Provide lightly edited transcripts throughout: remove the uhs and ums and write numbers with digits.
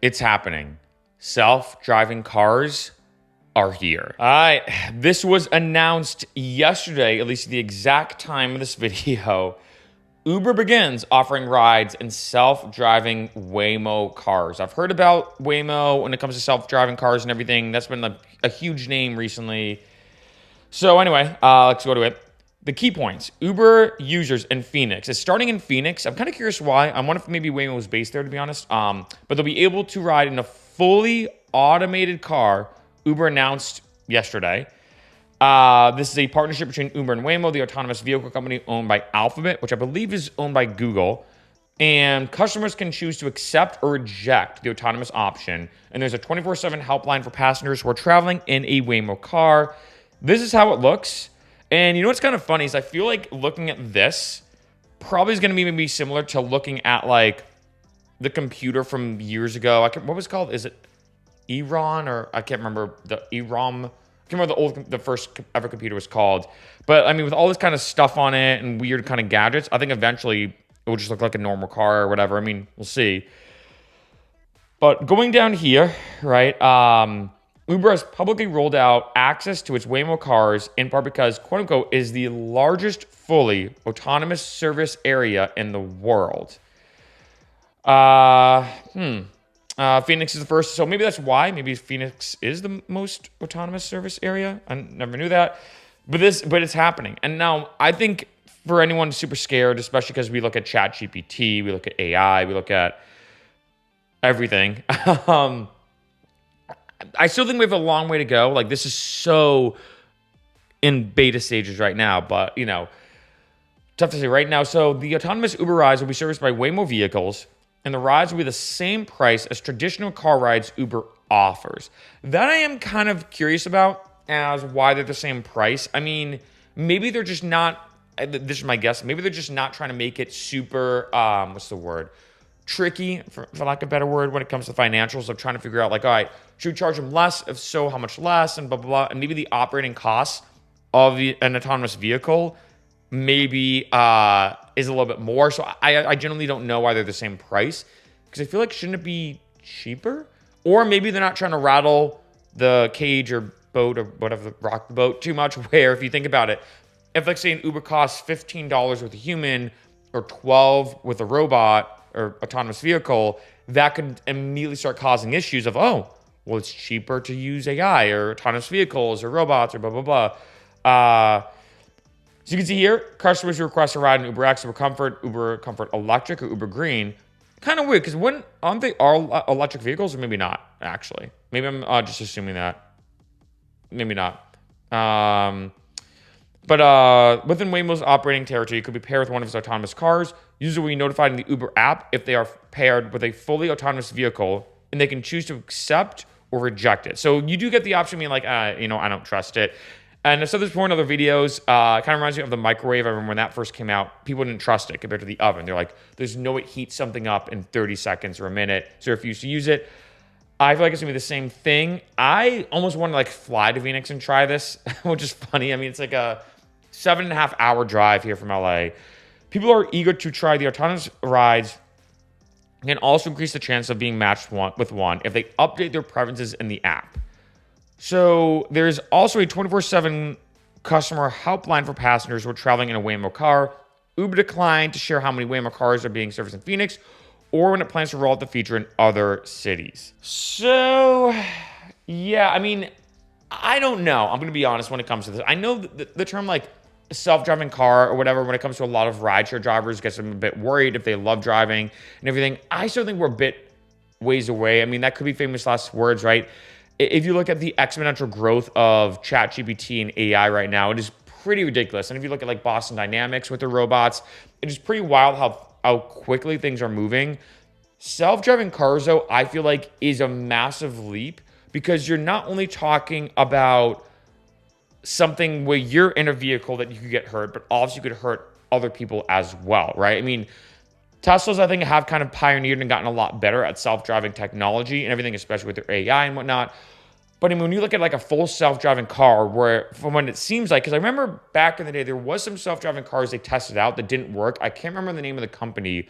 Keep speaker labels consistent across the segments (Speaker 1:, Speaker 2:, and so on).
Speaker 1: It's happening. Self-driving cars are here. All right, this was announced yesterday, at least the exact time of this video. Uber begins offering rides in self-driving Waymo cars. I've heard about Waymo when it comes to self-driving cars and everything. That's been a huge name recently. So anyway, let's go to it. The key points. Uber users in Phoenix. It's starting in Phoenix. I'm kind of curious why. I wonder if maybe Waymo was based there, to be honest. But they'll be able to ride in a fully automated car, Uber announced yesterday. This is a partnership between Uber and Waymo, the autonomous vehicle company owned by Alphabet, which I believe is owned by Google. And customers can choose to accept or reject the autonomous option. And there's a 24/7 helpline for passengers who are traveling in a Waymo car. This is how it looks. And you know what's kind of funny is I feel like looking at this probably is going to be maybe similar to looking at like the computer from years ago. What was it called? Is it Eron or I can't remember the EROM. I can't remember the first ever computer was called. But I mean, with all this kind of stuff on it and weird kind of gadgets, I think eventually it will just look like a normal car or whatever. I mean, we'll see. But going down here, right? Uber has publicly rolled out access to its Waymo cars in part because, quote unquote, is the largest fully autonomous service area in the world. Phoenix is the first, so maybe that's why. Maybe Phoenix is the most autonomous service area. I never knew that, but it's happening. And now I think for anyone super scared, especially because we look at ChatGPT, we look at AI, we look at everything. I still think we have a long way to go. Like, this is so in beta stages right now, but, you know, tough to say right now. So the autonomous Uber rides will be serviced by Waymo vehicles, and the rides will be the same price as traditional car rides Uber offers. That I am kind of curious about as why they're the same price. I mean, maybe they're just not, this is my guess, maybe they're just not trying to make it super, what's the word? Tricky, for lack of a better word, when it comes to financials of trying to figure out like, all right, should we charge them less? If so, how much less? And blah, blah, blah. And maybe the operating costs of an autonomous vehicle maybe is a little bit more. So I generally don't know why they're the same price because I feel like shouldn't it be cheaper? Or maybe they're not trying to rattle the cage or boat or whatever, rock the boat too much, where if you think about it, if like say an Uber costs $15 with a human or $12 with a robot, or autonomous vehicle, that could immediately start causing issues of, oh, well, it's cheaper to use AI or autonomous vehicles or robots or blah, blah, blah. So you can see here, customers who request a ride in Uber X, Uber Comfort Electric, or Uber Green. Kind of weird, because aren't they all electric vehicles, or maybe not, actually? Maybe I'm just assuming that. Maybe not. But within Waymo's operating territory, it could be paired with one of its autonomous cars. Users will be notified in the Uber app if they are paired with a fully autonomous vehicle, and they can choose to accept or reject it. So you do get the option of being like, I don't trust it. And I've said this before in other videos. It kind of reminds me of the microwave. I remember when that first came out, people didn't trust it compared to the oven. They're like, there's no way it heats something up in 30 seconds or a minute, so refuse to use it. I feel like it's gonna be the same thing. I almost want to like fly to Phoenix and try this, which is funny. I mean, it's like a 7.5 hour drive here from LA. People are eager to try the autonomous rides and also increase the chance of being matched with one if they update their preferences in the app. So there's also a 24/7 customer helpline for passengers who are traveling in a Waymo car. Uber declined to share how many Waymo cars are being serviced in Phoenix or when it plans to roll out the feature in other cities. So, yeah, I mean, I don't know. I'm going to be honest when it comes to this. I know the term like self-driving car or whatever, when it comes to a lot of rideshare drivers, gets them a bit worried if they love driving and everything. I still think we're a bit ways away. I mean, that could be famous last words, right? If you look at the exponential growth of ChatGPT and AI right now, it is pretty ridiculous. And if you look at like Boston Dynamics with their robots, it is pretty wild how quickly things are moving. Self-driving cars, though, I feel like is a massive leap because you're not only talking about something where you're in a vehicle that you could get hurt, but also you could hurt other people as well, right? I mean, Teslas, I think, have kind of pioneered and gotten a lot better at self-driving technology and everything, especially with their AI and whatnot. But I mean, when you look at like a full self-driving car, where from when it seems like, because I remember back in the day, there was some self-driving cars they tested out that didn't work. I can't remember the name of the company,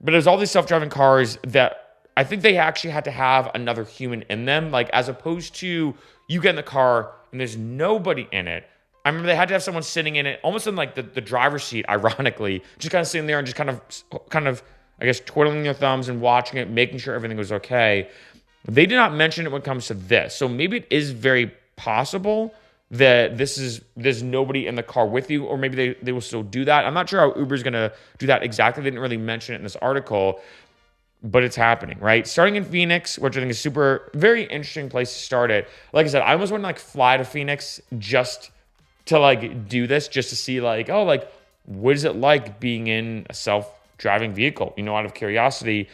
Speaker 1: but there's all these self-driving cars that I think they actually had to have another human in them, like as opposed to you get in the car and there's nobody in it. I remember they had to have someone sitting in it, almost in like the driver's seat, ironically, just kind of sitting there and just kind of, I guess, twiddling their thumbs and watching it, making sure everything was okay. They did not mention it when it comes to this. So maybe it is very possible that there's nobody in the car with you, or maybe they will still do that. I'm not sure how Uber's going to do that exactly. They didn't really mention it in this article, but it's happening, right? Starting in Phoenix, which I think is very interesting place to start it. Like I said, I almost want to like fly to Phoenix just to like do this, just to see like, oh, like what is it like being in a self-driving vehicle, out of curiosity.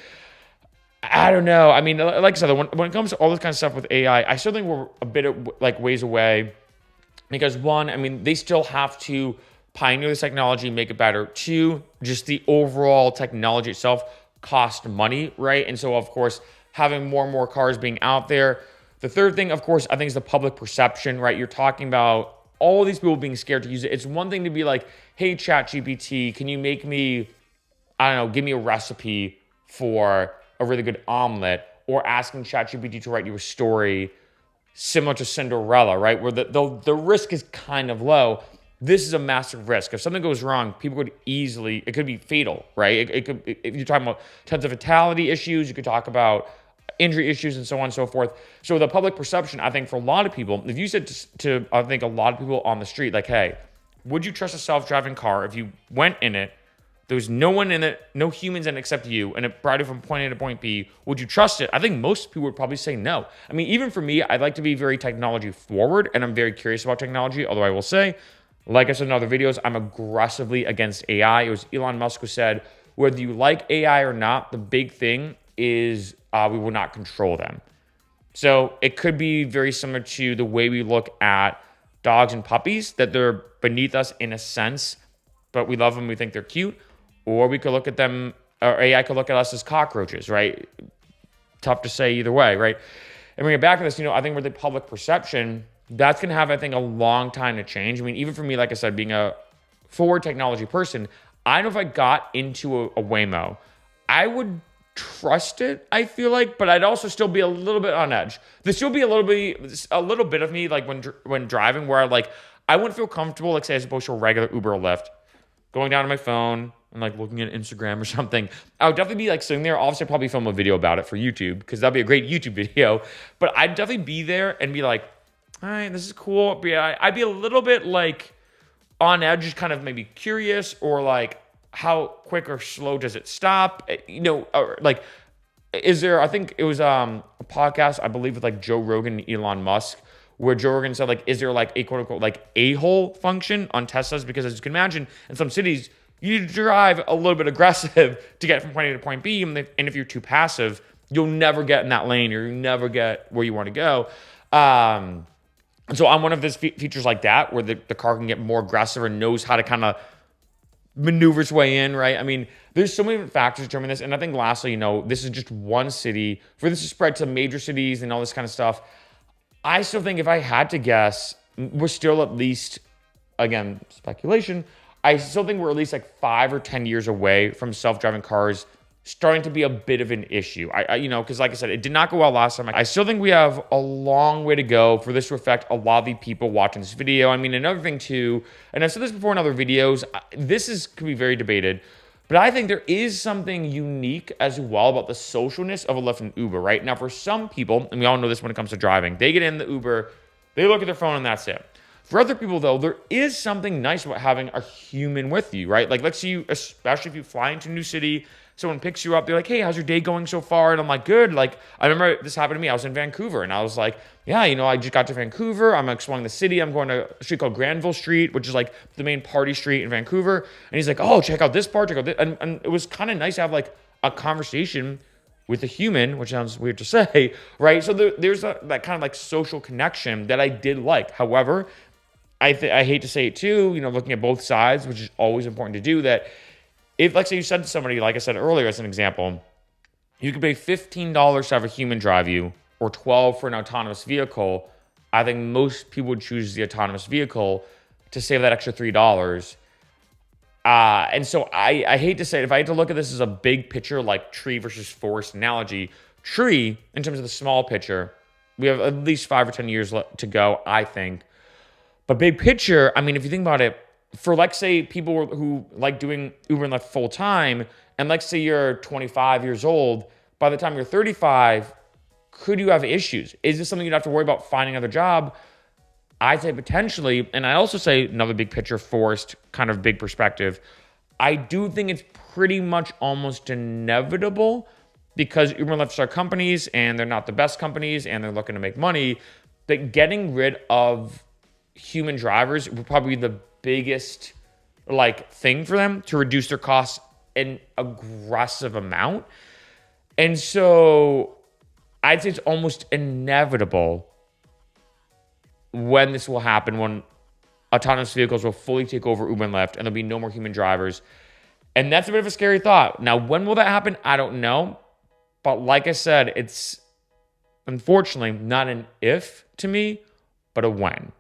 Speaker 1: I don't know. I mean, like I said, when it comes to all this kind of stuff with AI, I still think we're a bit of like ways away because one, I mean, they still have to pioneer this technology, make it better. Two, just the overall technology itself cost money, right? And so, of course, having more and more cars being out there. The third thing, of course, I think is the public perception, right? You're talking about all these people being scared to use it. It's one thing to be like, hey, ChatGPT, can you make me, I don't know, give me a recipe for a really good omelet, or asking ChatGPT to write you a story similar to Cinderella, right? Where the risk is kind of low. This is a massive risk. If something goes wrong, people could easily, it could be fatal, right? It could, if you're talking about tons of fatality issues, you could talk about injury issues and so on and so forth. So the public perception, I think for a lot of people, if you said to I think a lot of people on the street, like, hey, would you trust a self-driving car if you went in it, there was no one in it, no humans in it except you, and it brought you from point A to point B, would you trust it? I think most people would probably say no. I mean, even for me, I'd like to be very technology forward, and I'm very curious about technology, although I will say, like I said in other videos, I'm aggressively against AI. It was Elon Musk who said, whether you like AI or not, the big thing is we will not control them. So it could be very similar to the way we look at dogs and puppies, that they're beneath us in a sense, but we love them, we think they're cute. Or we could look at them, or AI could look at us as cockroaches, right? Tough to say either way, right? And bring it back to this, I think with the public perception, that's going to have, I think, a long time to change. I mean, even for me, like I said, being a forward technology person, I know if I got into a Waymo, I would trust it, I feel like, but I'd also still be a little bit on edge. There'd still be a little bit of me, like when driving, where I wouldn't feel comfortable, like say, as opposed to a regular Uber or Lyft, going down to my phone and like looking at Instagram or something. I would definitely be like sitting there. Obviously, I'd probably film a video about it for YouTube because that'd be a great YouTube video. But I'd definitely be there and be like, all right, this is cool. But yeah, I'd be a little bit like on edge, just kind of maybe curious, or like how quick or slow does it stop? Or like, is there, I think it was a podcast, I believe, with like Joe Rogan and Elon Musk, where Joe Rogan said, like, is there like a quote unquote like a-hole function on Teslas? Because as you can imagine, in some cities, you need to drive a little bit aggressive to get from point A to point B. And if you're too passive, you'll never get in that lane, or you never get where you want to go. And so I'm one of those features like that, where the car can get more aggressive and knows how to kind of maneuver its way in, right? I mean, there's so many different factors determine this. And I think lastly, this is just one city. For this to spread to major cities and all this kind of stuff, I still think if I had to guess, we're still at least, again, speculation, I still think we're at least like 5 or 10 years away from self-driving cars starting to be a bit of an issue. Because like I said, it did not go well last time. I still think we have a long way to go for this to affect a lot of the people watching this video. I mean, another thing too, and I've said this before in other videos, could be very debated, but I think there is something unique as well about the socialness of a Lyft and Uber, right? Now, for some people, and we all know this when it comes to driving, they get in the Uber, they look at their phone, and that's it. For other people, though, there is something nice about having a human with you, right? Like, let's say you, especially if you fly into a new city, someone picks you up, they're like, hey, how's your day going so far? And I'm like, good. Like, I remember this happened to me. I was in Vancouver, and I was like, yeah, I just got to Vancouver. I'm exploring the city. I'm going to a street called Granville Street, which is like the main party street in Vancouver. And he's like, oh, check out this part, check out this. And it was kind of nice to have like a conversation with a human, which sounds weird to say, right? So there's that kind of like social connection that I did like. However, I hate to say it too, looking at both sides, which is always important to do, that if, like, say you said to somebody, like I said earlier as an example, you could pay $15 to have a human drive you, or $12 for an autonomous vehicle, I think most people would choose the autonomous vehicle to save that extra $3. And so I hate to say it, if I had to look at this as a big picture, like tree versus forest analogy, tree in terms of the small picture. We have at least 5 or 10 years to go, I think. But big picture, I mean, if you think about it, for like say people who like doing Uber and Lyft full time, and like say you're 25 years old, by the time you're 35, could you have issues? Is this something you'd have to worry about finding another job? I'd say potentially, and I also say another big picture, forced kind of big perspective. I do think it's pretty much almost inevitable because Uber and Lyft are companies and they're not the best companies and they're looking to make money, that getting rid of human drivers would probably be the biggest thing for them to reduce their costs an aggressive amount. And so I'd say it's almost inevitable when this will happen, when autonomous vehicles will fully take over Uber and Lyft and there'll be no more human drivers. And that's a bit of a scary thought. Now, when will that happen? I don't know. But like I said, it's unfortunately not an if to me, but a when.